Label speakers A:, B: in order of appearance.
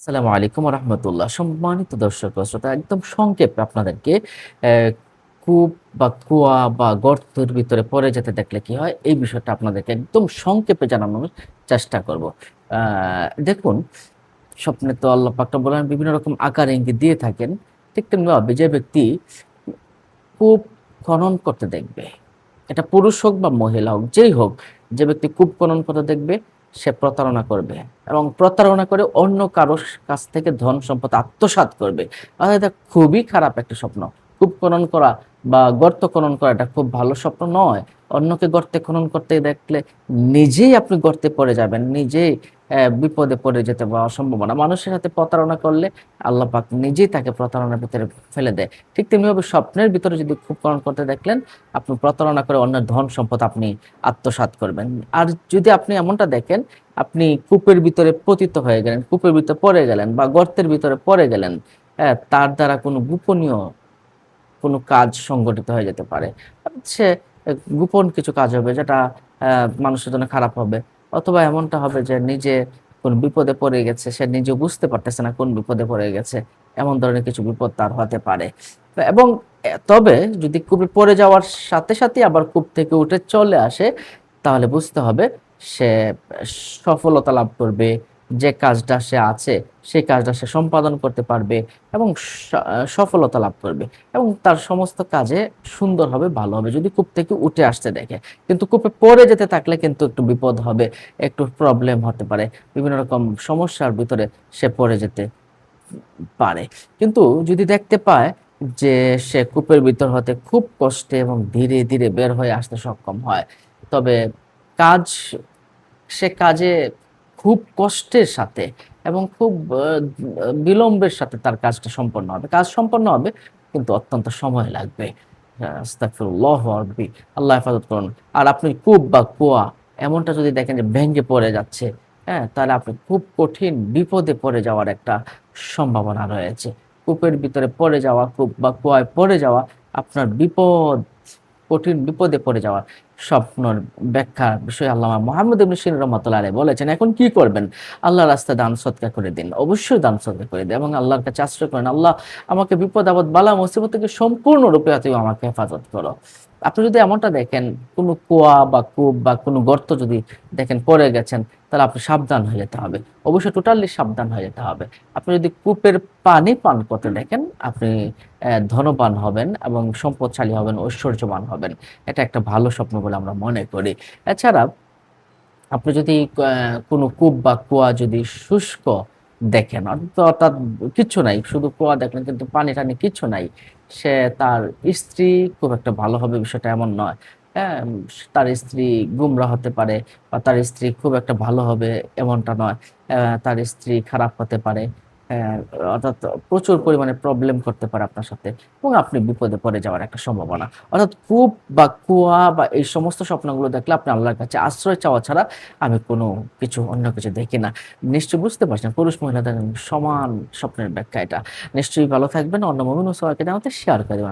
A: আসসালামু আলাইকুম রহমতুল্লাহ। সম্মানিত দর্শক ও শ্রোতা, একদম সংক্ষেপে আপনাদেরকে আহ, কূপ বা কুয়া বা গর্তের ভিতরে পড়ে যেতে দেখলে কি হয় এই বিষয়টা আপনাদেরকে একদম সংক্ষেপে জানানোর চেষ্টা করব। দেখুন, স্বপ্নে তো আল্লাহ পাক রব্বুল আলামিন বিভিন্ন রকম আকার ইঙ্গিত দিয়ে থাকেন। ঠিক তেমনি ভাবে যে ব্যক্তি কূপ খনন করতে দেখবে, এটা পুরুষ হোক বা মহিলা হোক, যেই হোক, যে ব্যক্তি কূপ খনন করতে দেখবে সে প্রতারণা করবে এবং প্রতারণা করে অন্য কারোর কাছ থেকে ধন সম্পদ আত্মসাৎ করবে। অর্থাৎ এটা খুবই খারাপ একটা স্বপ্ন। কূপ খনন করা বা গর্ত খনন করা এটা খুব ভালো স্বপ্ন নয়। অন্যকে গর্তে খনন করতে দেখলে নিজেই আপনি গর্তে পড়ে যাবেন, নিজেই বিপদে পড়ে যেতে পারার সম্ভাবনা। মানুষের সাথে প্রতারণা করলে আল্লাহ পাক নিজেই তাকে প্রতারণার ভিতরে ফেলে দেয়। ঠিক তেমনিভাবে স্বপ্নের ভিতরে যদি কূপ খনন করতে দেখলেন, আপনি প্রতারণা করে অন্যের ধন সম্পদ আপনি আত্মসাৎ করবেন। আর যদি আপনি এমনটা দেখেন, আপনি কূপের ভিতরে পতিত হয়ে গেলেন, কূপের ভিতরে পড়ে গেলেন বা গর্তের ভিতরে পড়ে গেলেন, হ্যাঁ, তার দ্বারা কোনো গোপনীয় কোনো কাজ সংগঠিত হয়ে যেতে পারে। সে গোপন কিছু কাজ হবে যেটা মানুষের জন্য খারাপ হবে। অথবা এমনটা হবে যে নিজে কোন বিপদে পড়ে গেছে, সে নিজে বুঝতে পারতেছে না কোন বিপদে পড়ে গেছে। এমন ধরনের কিছু বিপদ তার হতে পারে। এবং তবে যদি কূপে পড়ে যাওয়ার সাথে সাথে আবার কূপ থেকে উঠে চলে আসে, তাহলে বুঝতে হবে সে সফলতা লাভ করবে। যে কাজটা সে আছে সেই কাজটা সে সম্পাদন করতে পারবে এবং সফলতা লাভ করবে এবং তার সমস্ত কাজে সুন্দর হবে, ভালো হবে যদি কূপ থেকে উঠে আসতে দেখে। কিন্তু কূপে পড়ে যেতে থাকলে কিন্তু একটু বিপদ হবে, একটু প্রবলেম হতে পারে, বিভিন্ন রকম সমস্যার ভিতরে সে পড়ে যেতে পারে। কিন্তু যদি দেখতে পায় যে সে কূপের ভিতর হতে খুব কষ্টে এবং ধীরে ধীরে বের হয়ে আসতে সক্ষম হয়, তবে কাজ সে কাজে খুব কষ্টের সাথে এবং খুব বিলম্বের সাথে তার কাজটা সম্পন্ন হবে। কাজ সম্পন্ন হবে কিন্তু অত্যন্ত সময় লাগবে। আস্তাগফিরুল্লাহ ওয়া রাব্বি, আল্লাহ হেফাজত করুন। আর আপনি কূপ বা কুয়া এমনটা যদি দেখেন যে ভেঙে পড়ে যাচ্ছে, হ্যাঁ, তাহলে আপনি খুব কঠিন বিপদে পড়ে যাওয়ার একটা সম্ভাবনা রয়েছে। কূপের ভিতরে পড়ে যাওয়া, কূপ বা কুয়ায় পড়ে যাওয়া আপনার বিপদ, কঠিন বিপদে পড়ে যাওয়া স্বপ্নর ব্যাখ্যা বিষয়ে আল্লামা মুহাম্মদ ইবনে সিরিন রাহমাতুল্লাহ আলাইহি বলেছেন, এখন কি করবেন? আল্লাহর রাস্তায় দান সদকা করে দিন। অবশ্যই দান সদকা করে দিন এবং আল্লাহর কাছে আশ্রয় করেন, আল্লাহ আমাকে বিপদ আপদ বালা মুসিবত থেকে সম্পূর্ণরূপে তুমি আমাকে হেফাজত করো। আপনি যদি এমনটা দেখেন, কোনো কুয়া বা কূপ বা কোনো গর্ত যদি দেখেন পড়ে গেছেন, তাহলে আপনি সাবধান হয়ে যেতে হবে। অবশ্যই টোটালি সাবধান হয়ে যেতে হবে। আপনি যদি কূপের পানি পান করতে দেখেন, আপনি ধনবান হবেন এবং সম্পদশালী হবেন, ঐশ্বর্যবান হবেন। এটা একটা ভালো স্বপ্ন বলে আমরা মনে করি। এছাড়া আপনি যদি কোনো কূপ বা কুয়া যদি শুষ্ক দেখেন, অর্থাৎ কিচ্ছু নাই, শুধু কুয়া দেখলেন কিন্তু পানি টানি কিচ্ছু নাই, সে তার স্ত্রী খুব একটা ভালো হবে বিষয়টা এমন নয়। হ্যাঁ, তার স্ত্রী গুমরা হতে পারে বা তার স্ত্রী খুব একটা ভালো হবে এমনটা নয়। তার স্ত্রী খারাপ হতে পারে। হ্যাঁ, অর্থাৎ প্রচুর পরিমাণে প্রবলেম করতে পারে আপনার সাথে এবং আপনি বিপদে পড়ে যাওয়ার একটা সম্ভাবনা। অর্থাৎ কূপ বা কুয়া বা এই সমস্ত স্বপ্নগুলো দেখলে আপনি আল্লাহর কাছে আশ্রয় চাওয়া ছাড়া আমি কোনো কিছু, অন্য কিছু দেখি না। নিশ্চয়ই বুঝতে পারছেন পুরুষ মহিলাদের সমান স্বপ্নের ব্যাখ্যা এটা। নিশ্চয়ই ভালো থাকবেন। অন্য মুমিন ও সবাইকে জানাতে শেয়ার করে দিবেন।